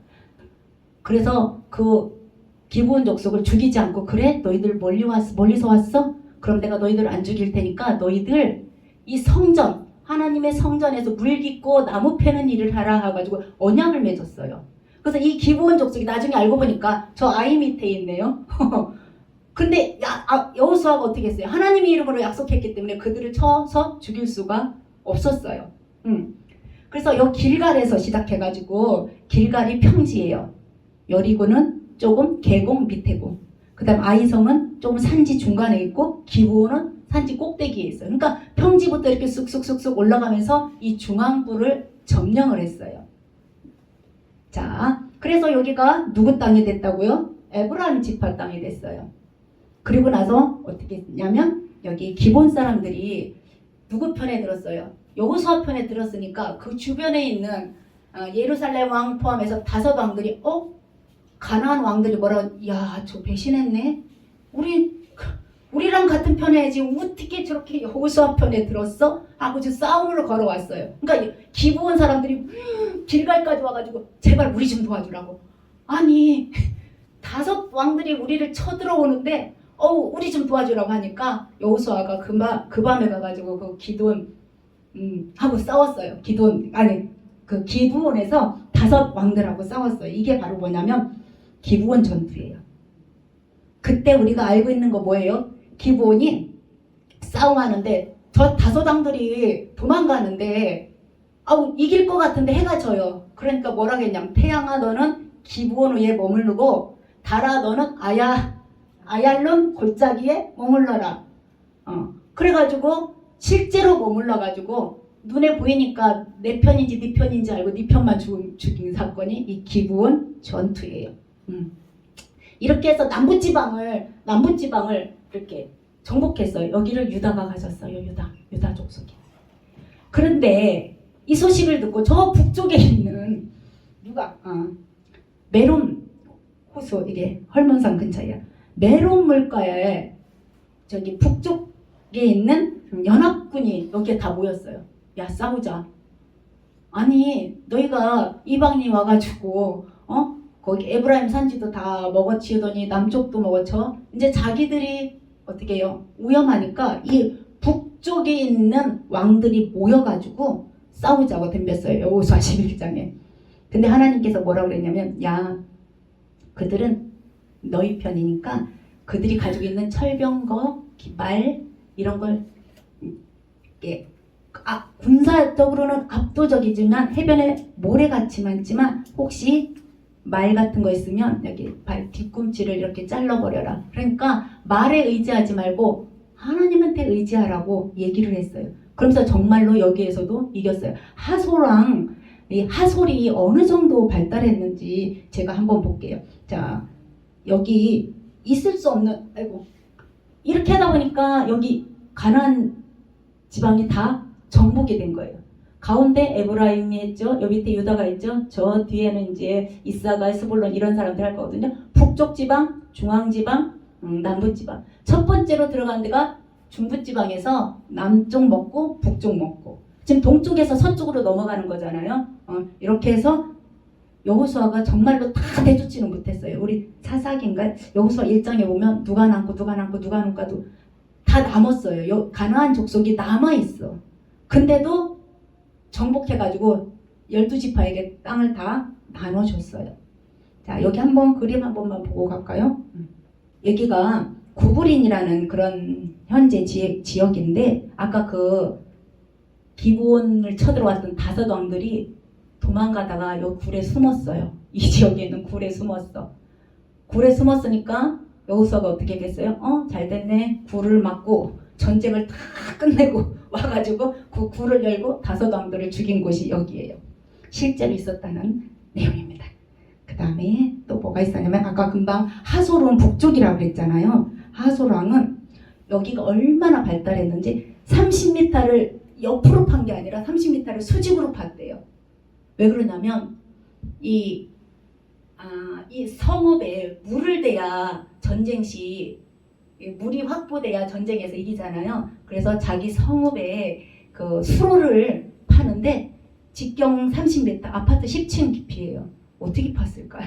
Speaker 2: 그래서 그 기브온 족속을 죽이지 않고 그래? 너희들 멀리서 왔어? 그럼 내가 너희들 안 죽일 테니까 너희들 이 성전 하나님의 성전에서 물 깃고 나무 패는 일을 하라 해가지고 언약을 맺었어요. 그래서 이 기브온 족속이 나중에 알고 보니까 저 아이 밑에 있네요. 근데 여호수아가 어떻게 했어요? 하나님의 이름으로 약속했기 때문에 그들을 쳐서 죽일 수가 없었어요. 그래서 여 길갈에서 시작해가지고 길갈이 평지예요. 여리고는 조금 계곡 밑에고 그 다음 아이성은 조금 산지 중간에 있고 기브온은 산지 꼭대기에 있어요. 그러니까 평지부터 이렇게 쑥쑥쑥쑥 올라가면서 이 중앙부를 점령을 했어요. 자, 그래서 여기가 누구 땅이 됐다고요? 에브라임 지파 땅이 됐어요. 그리고 나서 어떻게 했냐면 여기 기본 사람들이 누구 편에 들었어요? 여호수아 편에 들었으니까 그 주변에 있는 예루살렘 왕 포함해서 5 왕들이 가나안 왕들이 야, 저 배신했네. 우리랑 같은 편에 해야지 어떻게 저렇게 여호수아 편에 들었어? 하고 저 싸움을 걸어왔어요. 그러니까 기브온 사람들이 길갈까지 와가지고 제발 우리 좀 도와주라고. 아니 5 왕들이 우리를 쳐들어오는데 우리 좀 도와주라고 하니까 여호수아가 그 밤에 가가지고 그 기드온 하고 싸웠어요. 그 기브온에서 5 왕들하고 싸웠어요. 이게 바로 뭐냐면 기브온 전투예요. 그때 우리가 알고 있는 거 뭐예요? 기브온이 싸움하는데 저 다섯 왕들이 도망가는데 아우 이길 것 같은데 해가 져요. 그러니까 뭐라 했냐면 태양아 너는 기브온 위에 머무르고 달아 너는 아얄론 골짜기에 머물러라. 그래가지고 실제로 머물러가지고 눈에 보이니까 내 편인지 네 편인지 알고 네 편만 죽인 사건이 이 기브온 전투예요. 이렇게 해서 남부지방을 이렇게 정복했어요. 여기를 유다가 가졌어요. 유다 족속이. 그런데 이 소식을 듣고 저 북쪽에 있는 누가 메론 호수 이게 헐몬산 근처에요. 메론 물가에 저기 북쪽에 있는 연합군이 여기에 다 모였어요. 야 싸우자. 아니 너희가 이방인이 와가지고 거기 에브라임 산지도 다 먹어치우더니 남쪽도 먹어쳐. 이제 자기들이 어떻게 해요? 위험하니까 이 북쪽에 있는 왕들이 모여가지고 싸우자고 덤볐어요. 여호수아 11장에. 근데 하나님께서 뭐라고 그랬냐면 야 그들은 너희 편이니까 그들이 가지고 있는 철병거, 말 이런 걸 군사적으로는 압도적이지만 해변에 모래같이 많지만 혹시 말 같은 거 있으면 여기 발 뒤꿈치를 이렇게 잘라버려라. 그러니까 말에 의지하지 말고 하나님한테 의지하라고 얘기를 했어요. 그러면서 정말로 여기에서도 이겼어요. 이 하솔이 어느 정도 발달했는지 제가 한번 볼게요. 자, 여기 있을 수 없는 이렇게 하다 보니까 여기 가나안 지방이 다 정복이 된 거예요. 가운데 에브라임이 있죠. 여기 밑에 유다가 있죠. 저 뒤에는 이제 이사가, 스불론 이런 사람들 할 거거든요. 북쪽 지방, 중앙 지방, 남부 지방. 첫 번째로 들어간 데가 중부 지방에서 남쪽 먹고 북쪽 먹고. 지금 동쪽에서 서쪽으로 넘어가는 거잖아요. 이렇게 해서 여호수아가 정말로 다 내쫓지는 못했어요. 우리 사사기인가 여호수아 1장에 보면 누가 남고 다 남았어요. 가나안 족속이 남아있어. 근데도 정복해가지고 12지파에게 땅을 다 나눠줬어요. 자, 여기 한번 그림 한 번만 보고 갈까요? 여기가 구브린이라는 그런 현재 지역인데 아까 그 기브온을 쳐들어왔던 다섯 왕들이 도망가다가 요 굴에 숨었어요. 이 지역에 있는 굴에 숨었어. 굴에 숨었으니까 여호수아가 어떻게 했겠어요? 잘 됐네. 굴을 막고 전쟁을 다 끝내고 와가지고 그 굴을 열고 다섯 왕들을 죽인 곳이 여기예요. 실제로 있었다는 내용입니다. 그 다음에 또 뭐가 있었냐면 아까 금방 하솔은 북쪽이라고 그랬잖아요. 하솔왕은 여기가 얼마나 발달했는지 30m를 옆으로 판 게 아니라 30m를 수직으로 팠대요. 왜 그러냐면 이 성읍에 물을 대야 전쟁 시 물이 확보돼야 전쟁에서 이기잖아요. 그래서 자기 성읍에 그 수로를 파는데 직경 30m, 아파트 10층 깊이에요. 어떻게 팠을까요?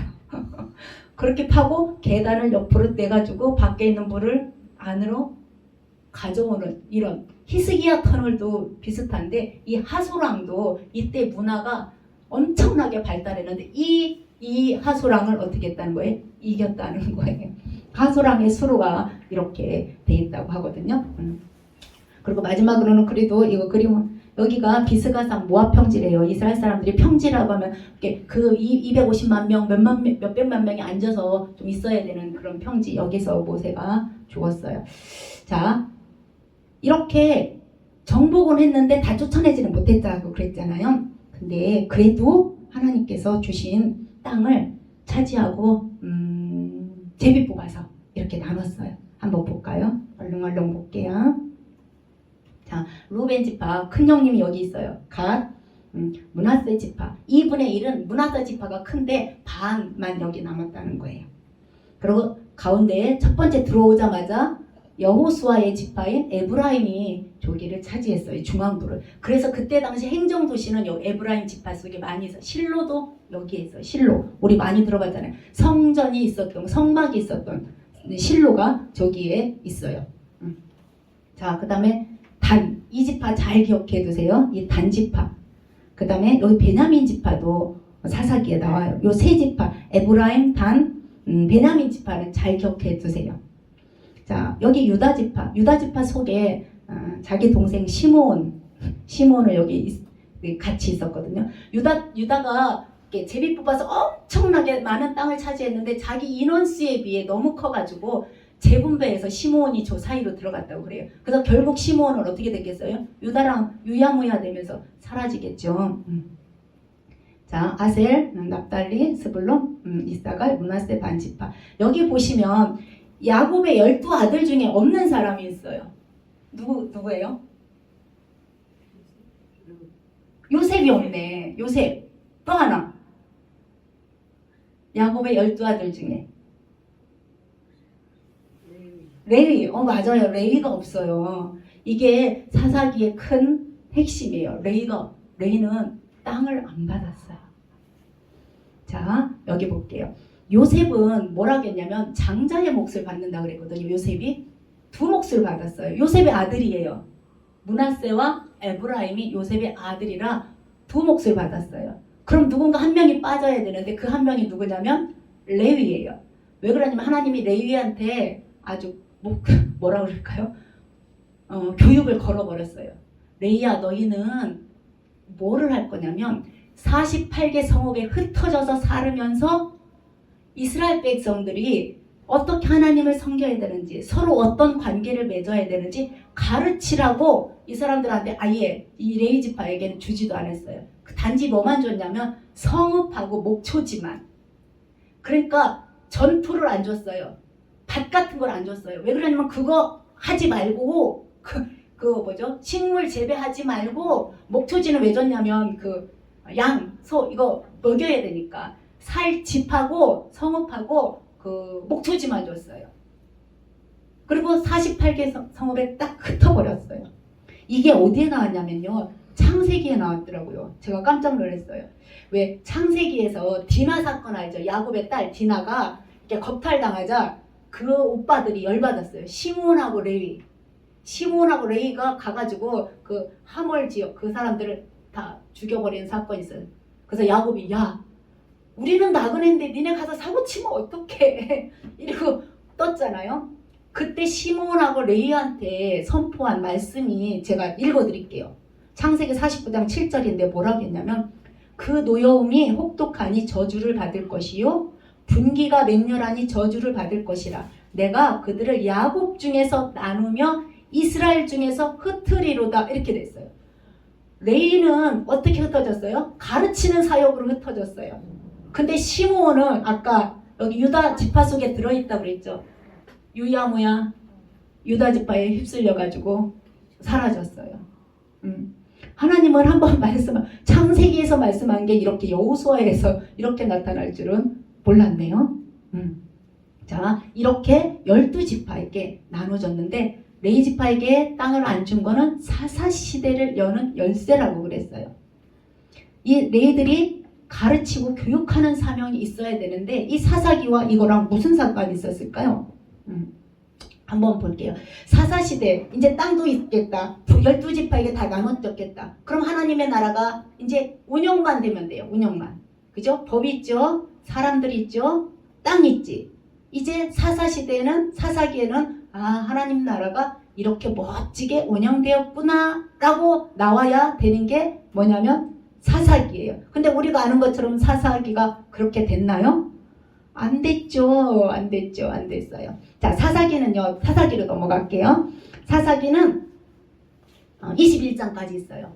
Speaker 2: 그렇게 파고 계단을 옆으로 떼가지고 밖에 있는 물을 안으로 가져오는 이런 히스기야 터널도 비슷한데 이 하솔왕도 이때 문화가 엄청나게 발달했는데 이 하솔왕을 어떻게 했다는 거예요? 이겼다는 거예요. 하솔왕의 수로가 이렇게 돼 있다고 하거든요. 그리고 마지막으로는 그래도 이거 그림은 여기가 비스가산 모압 평지래요. 이스라엘 사람들이 평지라고 하면 그 250만 명, 몇백만 명이 앉아서 좀 있어야 되는 그런 평지. 여기서 모세가 죽었어요. 자, 이렇게 정복은 했는데 다 쫓아내지는 못했다고 그랬잖아요. 근데 그래도 하나님께서 주신 땅을 차지하고 제비 뽑아서 이렇게 나눴어요. 한번 볼까요? 얼른 볼게요. 자, 루벤 지파 큰 형님이 여기 있어요. 갓, 므낫세 지파 2분의 1은 므낫세 지파가 큰데 반만 여기 남았다는 거예요. 그리고 가운데에 첫 번째 들어오자마자 여호수아의 지파인 에브라임이 저기를 차지했어요. 중앙부를. 그래서 그때 당시 행정도시는 여기 에브라임 지파 속에 많이 있어요. 실로도 여기에 있어요. 실로. 우리 많이 들어봤잖아요. 성전이 있었던, 성막이 있었던 실로가 저기에 있어요. 자, 그 다음에 단. 이 지파 잘 기억해 두세요. 이 단 지파. 그 다음에 여기 베냐민 지파도 사사기에 나와요. 요 세 지파. 에브라임, 단, 베냐민 지파를 잘 기억해 두세요. 자, 여기 유다 지파 속에 자기 동생 시몬을 여기 같이 있었거든요. 유다가 제비 뽑아서 엄청나게 많은 땅을 차지했는데 자기 인원수에 비해 너무 커가지고 재분배해서 시몬이 저 사이로 들어갔다고 그래요. 그래서 결국 시몬은 어떻게 됐겠어요? 유다랑 유야무야 되면서 사라지겠죠. 자, 아셀, 납달리, 스불론, 이사갈, 므낫세 반지파. 여기 보시면 야곱의 12아들 중에 없는 사람이 있어요. 누구예요? 요셉이 없네. 요셉. 또 하나. 야곱의 12아들 중에. 레위. 맞아요. 레위가 없어요. 이게 사사기의 큰 핵심이에요. 레위는 땅을 안 받았어요. 자, 여기 볼게요. 요셉은 뭐라고 했냐면 장자의 몫을 받는다 그랬거든요. 요셉이 2몫을 받았어요. 요셉의 아들이에요. 므낫세와 에브라임이 요셉의 아들이라 2몫을 받았어요. 그럼 누군가 한 명이 빠져야 되는데 그 한 명이 누구냐면 레위예요. 왜 그러냐면 하나님이 레위한테 아주 뭐라 그럴까요? 교육을 걸어버렸어요. 레위야, 너희는 뭐를 할 거냐면 48개 성읍에 흩어져서 살으면서 이스라엘 백성들이 어떻게 하나님을 섬겨야 되는지, 서로 어떤 관계를 맺어야 되는지 가르치라고 이 사람들한테 아예 이 레위 지파에게는 주지도 않았어요. 단지 뭐만 줬냐면 성읍하고 목초지만. 그러니까 전투를 안 줬어요. 밭 같은 걸 안 줬어요. 왜 그러냐면 그거 하지 말고 그거 뭐죠? 식물 재배하지 말고 목초지는 왜 줬냐면 양, 소 이거 먹여야 되니까 살 집하고 성읍하고 목초지만 줬어요. 그리고 48개 성읍에 딱 흩어버렸어요. 이게 어디에 나왔냐면요. 창세기에 나왔더라고요. 제가 깜짝 놀랐어요. 왜 창세기에서 디나 사건 알죠? 야곱의 딸 디나가 이렇게 겁탈당하자 그 오빠들이 열받았어요. 시몬하고 레위가 가가지고 그 하몰 지역 그 사람들을 다 죽여버리는 사건이 있어요. 그래서 야곱이 야 우리는 나그네인데 니네 가서 사고치면 어떡해 이러고 떴잖아요. 그때 시몬하고 레위한테 선포한 말씀이 제가 읽어드릴게요. 창세기 49장 7절인데 뭐라고 했냐면 그 노여움이 혹독하니 저주를 받을 것이요 분기가 맹렬하니 저주를 받을 것이라. 내가 그들을 야곱 중에서 나누며 이스라엘 중에서 흩으리로다. 이렇게 됐어요. 레위는 어떻게 흩어졌어요? 가르치는 사역으로 흩어졌어요. 근데 시므온은 아까 여기 유다 지파 속에 들어있다고 그랬죠. 유야무야 유다 지파에 휩쓸려가지고 사라졌어요. 하나님은 한번 창세기에서 말씀한 게 이렇게 여호수아에서 이렇게 나타날 줄은 몰랐네요. 자, 이렇게 12지파에게 나눠졌는데 레위 지파에게 땅을 안 준 거는 사사시대를 여는 열쇠라고 그랬어요. 이 레위들이 가르치고 교육하는 사명이 있어야 되는데 이 사사기와 이거랑 무슨 상관이 있었을까요? 한번 볼게요. 사사시대 이제 땅도 있겠다. 12지파에게 다 나눠졌겠다. 그럼 하나님의 나라가 이제 운영만 되면 돼요. 운영만. 그죠? 법 있죠. 사람들 있죠. 땅 있지. 이제 사사시대에는 사사기에는 하나님 나라가 이렇게 멋지게 운영되었구나 라고 나와야 되는 게 뭐냐면 사사기예요. 근데 우리가 아는 것처럼 사사기가 그렇게 됐나요? 안 됐죠. 안 됐어요. 자, 사사기는요. 사사기로 넘어갈게요. 사사기는 21장까지 있어요.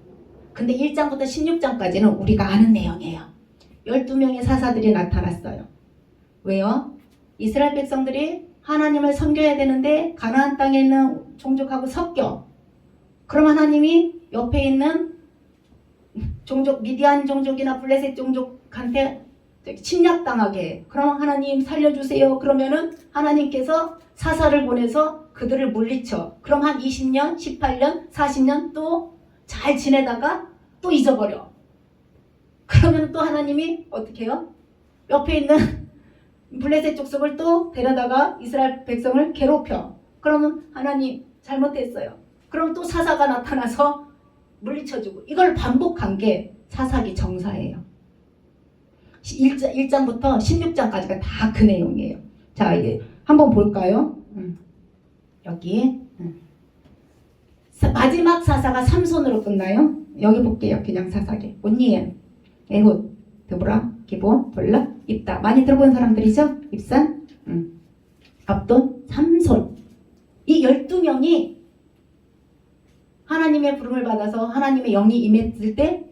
Speaker 2: 근데 1장부터 16장까지는 우리가 아는 내용이에요. 12명의 사사들이 나타났어요. 왜요? 이스라엘 백성들이 하나님을 섬겨야 되는데 가나안 땅에 있는 종족하고 섞여. 그럼 하나님이 옆에 있는 종족, 미디안 종족이나 블레셋 종족한테 침략당하게 해. 그럼 하나님 살려주세요. 그러면은 하나님께서 사사를 보내서 그들을 물리쳐. 그럼 한 20년, 18년, 40년 또 잘 지내다가 또 잊어버려. 그러면 또 하나님이 어떻게 해요? 옆에 있는 블레셋 족속을 또 데려다가 이스라엘 백성을 괴롭혀. 그러면 하나님 잘못했어요. 그럼 또 사사가 나타나서 물리쳐주고. 이걸 반복한 게 사사기 정사예요. 1장부터 16장까지가 다 그 내용이에요. 자, 이제 한번 볼까요? 여기 마지막 사사가 삼손으로 끝나요. 여기 볼게요. 그냥 사사기. 온니엘, 에훗, 드보라, 기브온, 볼락, 입다. 많이 들어본 사람들이죠? 입산, 압돈, 삼손. 이 12명이 하나님의 부름을 받아서 하나님의 영이 임했을 때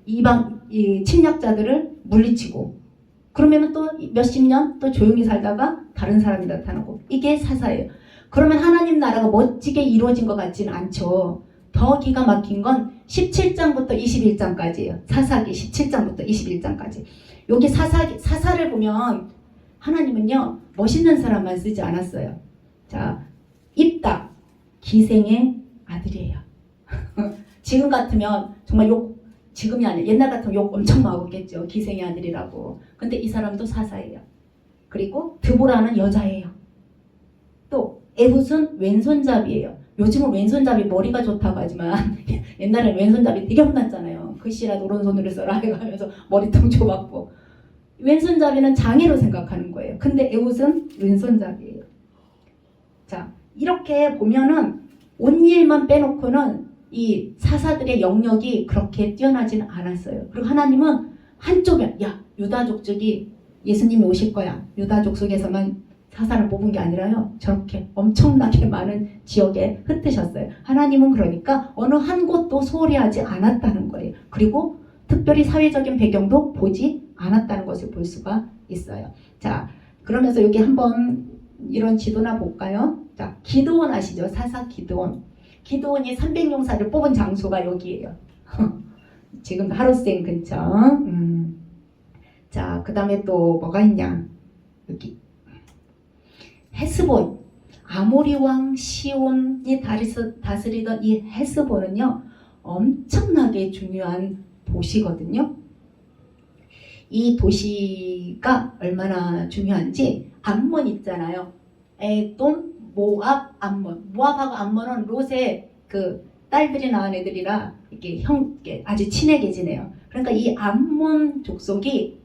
Speaker 2: 이방 침략자들을 물리치고, 그러면 또 몇십 년 또 조용히 살다가 다른 사람이 나타나고, 이게 사사예요. 그러면 하나님 나라가 멋지게 이루어진 것 같지는 않죠. 더 기가 막힌 건 17장부터 21장까지예요. 사사기 17장부터 21장까지. 여기 사사를 보면 하나님은요, 멋있는 사람만 쓰지 않았어요. 자, 입다, 기생의 아들이에요. 지금 같으면 정말 지금이 아니라 옛날 같으면 욕 엄청 먹었겠죠. 기생의 아들이라고. 근데 이 사람도 사사예요. 그리고 드보라는 여자예요. 또 에훗은 왼손잡이에요. 요즘은 왼손잡이 머리가 좋다고 하지만 옛날에는 왼손잡이 되게 혼났잖아요. 글씨라도 오른손으로 써라 해가면서 머리통 줘봤고, 왼손잡이는 장애로 생각하는 거예요. 근데 에훗은 왼손잡이에요. 자, 이렇게 보면은 온니엘만 빼놓고는 이 사사들의 영역이 그렇게 뛰어나지는 않았어요. 그리고 하나님은 한쪽에, 야, 유다족 쪽이 예수님이 오실 거야, 유다족 속에서만 사사를 뽑은 게 아니라요, 저렇게 엄청나게 많은 지역에 흩으셨어요. 하나님은 그러니까 어느 한 곳도 소홀히 하지 않았다는 거예요. 그리고 특별히 사회적인 배경도 보지 않았다는 것을 볼 수가 있어요. 자, 그러면서 여기 한번 이런 지도나 볼까요? 자, 기드온 아시죠? 사사 기드온. 기드온이 300용사를 뽑은 장소가 여기예요. 지금 하루생 근처. 자, 그 다음에 또 뭐가 있냐? 여기 헤스본. 아모리 왕 시온이 다스리던 이 헤스본은요, 엄청나게 중요한 도시거든요. 이 도시가 얼마나 중요한지, 암몬 있잖아요. 에돔, 모압, 암몬. 모압하고 암몬은 롯의 그 딸들이 낳은 애들이라 이렇게 아주 친하게 지내요. 그러니까 이 암몬 족속이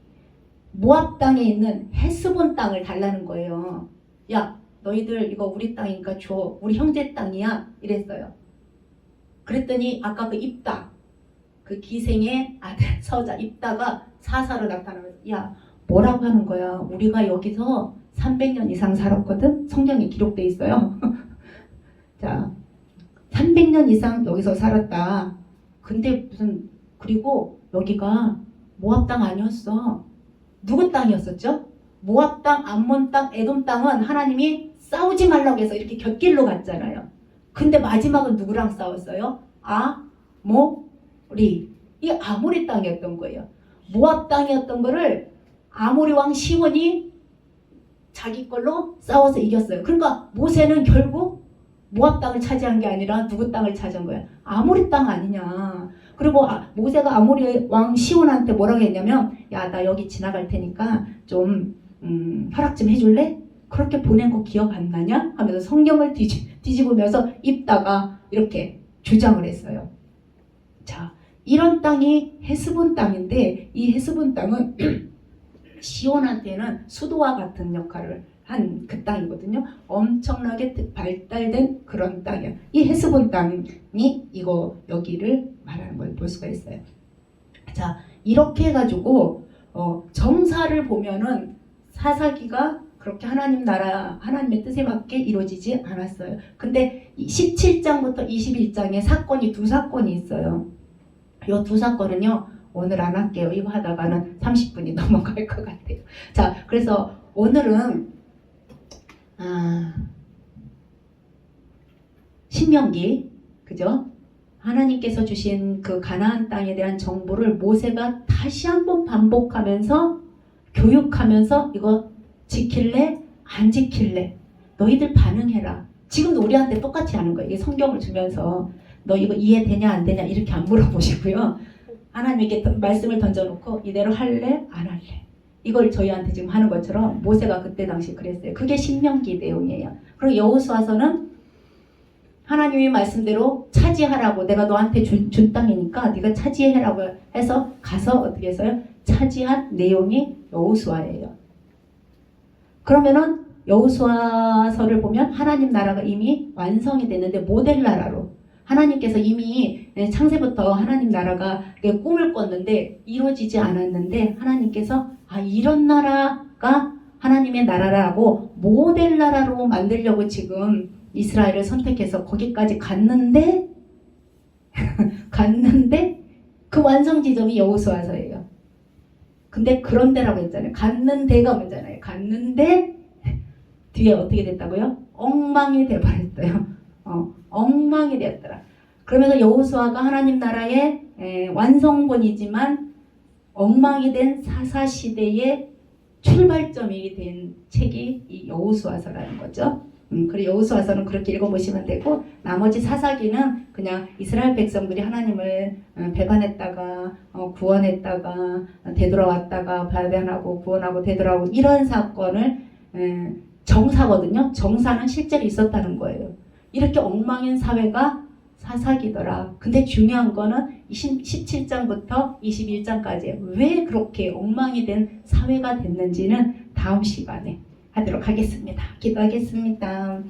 Speaker 2: 모압 땅에 있는 헤스본 땅을 달라는 거예요. 야, 너희들 이거 우리 땅이니까 줘. 우리 형제 땅이야. 이랬어요. 그랬더니 아까 그 입다, 그 기생의 아들 서자 입다가 사사로 나타나면서, 야, 뭐라고 하는 거야? 우리가 여기서 300년 이상 살았거든? 성경에 기록돼 있어요. 자, 300년 이상 여기서 살았다. 근데 그리고 여기가 모압 땅 아니었어. 누구 땅이었었죠? 모압 땅, 암몬 땅, 에돔 땅은 하나님이 싸우지 말라고 해서 이렇게 곁길로 갔잖아요. 근데 마지막은 누구랑 싸웠어요? 아모리. 이 아모리 땅이었던 거예요. 모압 땅이었던 거를 아모리 왕 시온이 자기 걸로 싸워서 이겼어요. 그러니까 모세는 결국 모압 땅을 차지한 게 아니라 누구 땅을 차지한 거야? 아모리 땅 아니냐. 그리고 모세가 아모리 왕 시온한테 뭐라고 했냐면, 야, 나 여기 지나갈 테니까 좀 허락 좀 해줄래? 그렇게 보낸 거 기억 안 나냐? 하면서 성경을 뒤집으면서 입다가 이렇게 주장을 했어요. 자, 이런 땅이 헤스본 땅인데, 이 헤스본 땅은 시온한테는 수도와 같은 역할을 한 그 땅이거든요. 엄청나게 발달된 그런 땅이에요. 이 헤스본 땅이 여기를 말하는 걸 볼 수가 있어요. 자, 이렇게 해가지고 정사를 보면은 사사기가 그렇게 하나님 나라, 하나님의 뜻에 맞게 이루어지지 않았어요. 근데 17장부터 21장에 사건이 두 사건이 있어요. 이 두 사건은요, 오늘 안 할게요. 이거 하다가는 30분이 넘어갈 것 같아요. 자, 그래서 오늘은 신명기, 그죠? 하나님께서 주신 그 가나안 땅에 대한 정보를 모세가 다시 한번 반복하면서 교육하면서, 이거 지킬래? 안 지킬래? 너희들 반응해라. 지금도 우리한테 똑같이 하는 거예요. 이게 성경을 주면서 너 이거 이해되냐 안 되냐 이렇게 안 물어보시고요. 하나님께 말씀을 던져놓고 이대로 할래? 안 할래? 이걸 저희한테 지금 하는 것처럼 모세가 그때 당시 그랬어요. 그게 신명기 내용이에요. 그리고 여호수아서는 하나님의 말씀대로 차지하라고, 내가 너한테 준 땅이니까 네가 차지해라고 해서 가서 어떻게 했어요? 차지한 내용이 여호수아예요. 그러면은 여호수아서를 보면 하나님 나라가 이미 완성이 됐는데 모델 나라로 하나님께서 이미 창세부터 하나님 나라가 꿈을 꿨는데 이루어지지 않았는데 하나님께서 이런 나라가 하나님의 나라라고 모델 나라로 만들려고 지금 이스라엘을 선택해서 거기까지 갔는데 그 완성 지점이 여호수아서예요. 근데 그런데라고 했잖아요. 갔는데가 뭐잖아요. 갔는데 뒤에 어떻게 됐다고요? 엉망이 돼버렸어요. 엉망이 되었더라. 그러면서 여호수아가 하나님 나라의 완성본이지만 엉망이 된 사사시대의 출발점이 된 책이 이 여호수아서라는 거죠. 그리고 여호수아서는 그렇게 읽어보시면 되고 나머지 사사기는 그냥 이스라엘 백성들이 하나님을 배반했다가 구원했다가 되돌아왔다가 발변하고 구원하고 되돌아오고 이런 사건을 정사거든요. 정사는 실제로 있었다는 거예요. 이렇게 엉망인 사회가 사사기더라. 근데 중요한 거는 17장부터 21장까지 왜 그렇게 엉망이 된 사회가 됐는지는 다음 시간에 하도록 하겠습니다. 기도하겠습니다.